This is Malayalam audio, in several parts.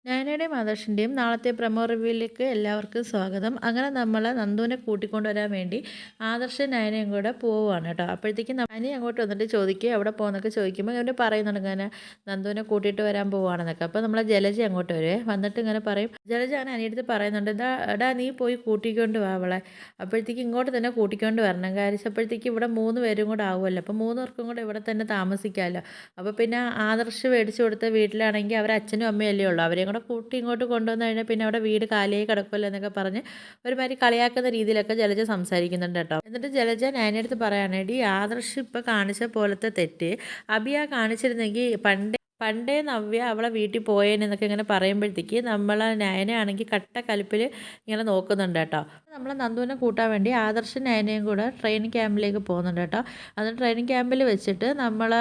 നയനയുടെയും ആദർശിൻ്റെയും നാളത്തെ പ്രമോ റിവ്യൂയിലേക്ക് എല്ലാവർക്കും സ്വാഗതം. അങ്ങനെ നമ്മൾ നന്ദുവിനെ കൂട്ടിക്കൊണ്ടുവരാൻ വേണ്ടി ആദർശ് നയനയും കൂടെ പോവുകയാണ് കേട്ടോ. അപ്പോഴത്തേക്കും അനി അങ്ങോട്ട് വന്നിട്ട് ചോദിക്കുക എവിടെ പോകുന്നൊക്കെ ചോദിക്കുമ്പോൾ ഇവർ പറയുന്നുണ്ട് ഇങ്ങനെ നന്ദുവിനെ കൂട്ടിയിട്ട് വരാൻ പോവുകയാണെന്നൊക്കെ. അപ്പോൾ നമ്മളെ ജലജ അങ്ങോട്ട് വരുവേ വന്നിട്ട് ഇങ്ങനെ പറയും. ജലജ അങ്ങനെ അനിയടുത്ത് പറയുന്നുണ്ട് എടാ നീ പോയി കൂട്ടിക്കൊണ്ട് വാ അവളെ. അപ്പോഴത്തേക്ക് ഇങ്ങോട്ട് തന്നെ കൂട്ടിക്കൊണ്ട് വരണം. അപ്പോഴത്തേക്ക് ഇവിടെ 3 പേരും കൂടെ ആവുമല്ലോ. അപ്പോൾ 3 പേർക്കും കൂടെ ഇവിടെ തന്നെ താമസിക്കാമല്ലോ. അപ്പോൾ പിന്നെ ആദർശ് മേടിച്ചു കൊടുത്ത വീട്ടിലാണെങ്കിൽ അവർ അച്ഛനും അമ്മയല്ലേ ഉള്ളൂ. അവരെയും കൂടെ കൂട്ടി ഇങ്ങോട്ട് കൊണ്ടുവന്ന് കഴിഞ്ഞാൽ പിന്നെ അവിടെ വീട് കാലിയായി കിടക്കുമല്ലോ എന്നൊക്കെ പറഞ്ഞ് ഒരുമാതിരി കളിയാക്കുന്ന രീതിയിലൊക്കെ ജലജ സംസാരിക്കുന്നുണ്ട് കേട്ടോ. എന്നിട്ട് ജലജ നയനടുത്ത് പറയുകയാണ്, എടി ആദർശ് ഇപ്പം കാണിച്ച പോലത്തെ തെറ്റ് അബിയ കാണിച്ചിരുന്നെങ്കിൽ പണ്ടേ നവ്യ അവളെ വീട്ടിൽ പോയേനെന്നൊക്കെ ഇങ്ങനെ പറയുമ്പോഴത്തേക്ക് നമ്മൾ നയനയാണെങ്കിൽ കട്ട കലിപ്പിൽ ഇങ്ങനെ നോക്കുന്നുണ്ട് കേട്ടോ. നമ്മൾ നന്ദുവിനെ കൂട്ടാൻ വേണ്ടി ആദർശ് നയനയും കൂടെ ട്രെയിനിങ് ക്യാമ്പിലേക്ക് പോകുന്നുണ്ട് കേട്ടോ. അത് ട്രെയിനിങ് ക്യാമ്പിൽ വെച്ചിട്ട് നമ്മൾ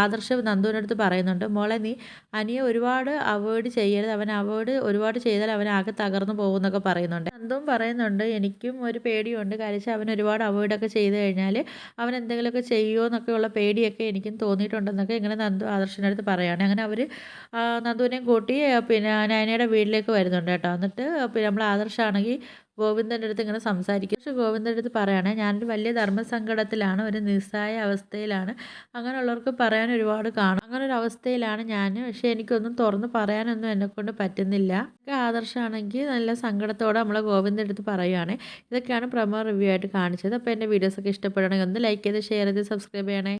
ആദർശ് നന്ദുവിൻ്റെ അടുത്ത് പറയുന്നുണ്ട്, മോളെ നീ അനിയെ ഒരുപാട് അവോയ്ഡ് ചെയ്യരുത്, അവൻ അവോയ്ഡ് ഒരുപാട് ചെയ്താൽ അവൻ ആകെ തകർന്നു പോകും എന്നൊക്കെ പറയുന്നുണ്ട്. നന്ദുവും പറയുന്നുണ്ട് എനിക്കും ഒരു പേടിയുണ്ട്, കാര്യം അവൻ ഒരുപാട് അവോയ്ഡൊക്കെ ചെയ്ത് കഴിഞ്ഞാൽ അവൻ എന്തെങ്കിലുമൊക്കെ ചെയ്യുമോ എന്നൊക്കെയുള്ള പേടിയൊക്കെ എനിക്കും തോന്നിയിട്ടുണ്ടെന്നൊക്കെ ഇങ്ങനെ നന്ദു ആദർശിൻ്റെ അടുത്ത് പറയുകയാണ്. അങ്ങനെ അവർ നന്ദുവിനെയും കൂട്ടി പിന്നെ നയനയുടെ വീട്ടിലേക്ക് വരുന്നുണ്ട് കേട്ടോ. എന്നിട്ട് പിന്നെ നമ്മൾ ആദർശാണെങ്കിൽ ഗോവിന്ദൻ്റെ അടുത്ത് ഇങ്ങനെ സംസാരിക്കും. പക്ഷേ ഗോവിന്ദൻ്റെ അടുത്ത് പറയുകയാണ്, ഞാനൊരു വലിയ ധർമ്മസങ്കടത്തിലാണ്, ഒരു നിസ്സഹായ അവസ്ഥയിലാണ്, അങ്ങനെയുള്ളവർക്ക് പറയാൻ ഒരുപാട് കാണും, അങ്ങനെ ഒരു അവസ്ഥയിലാണ് ഞാൻ, പക്ഷേ എനിക്കൊന്നും തുറന്ന് പറയാനൊന്നും എന്നെക്കൊണ്ട് പറ്റുന്നില്ല. ആദർശാണെങ്കിൽ നല്ല സങ്കടത്തോടെ നമ്മളെ ഗോവിന്ദൻ്റെ അടുത്ത് പറയുകയാണ്. ഇതൊക്കെയാണ് പ്രമോ റിവ്യൂ ആയിട്ട് കാണിച്ചത്. അപ്പോൾ എൻ്റെ വീഡിയോസൊക്കെ ഇഷ്ടപ്പെടുകയാണെങ്കിൽ ഒന്ന് ലൈക്ക് ചെയ്ത് ഷെയർ ചെയ്ത് സബ്സ്ക്രൈബ് ചെയ്യണേ.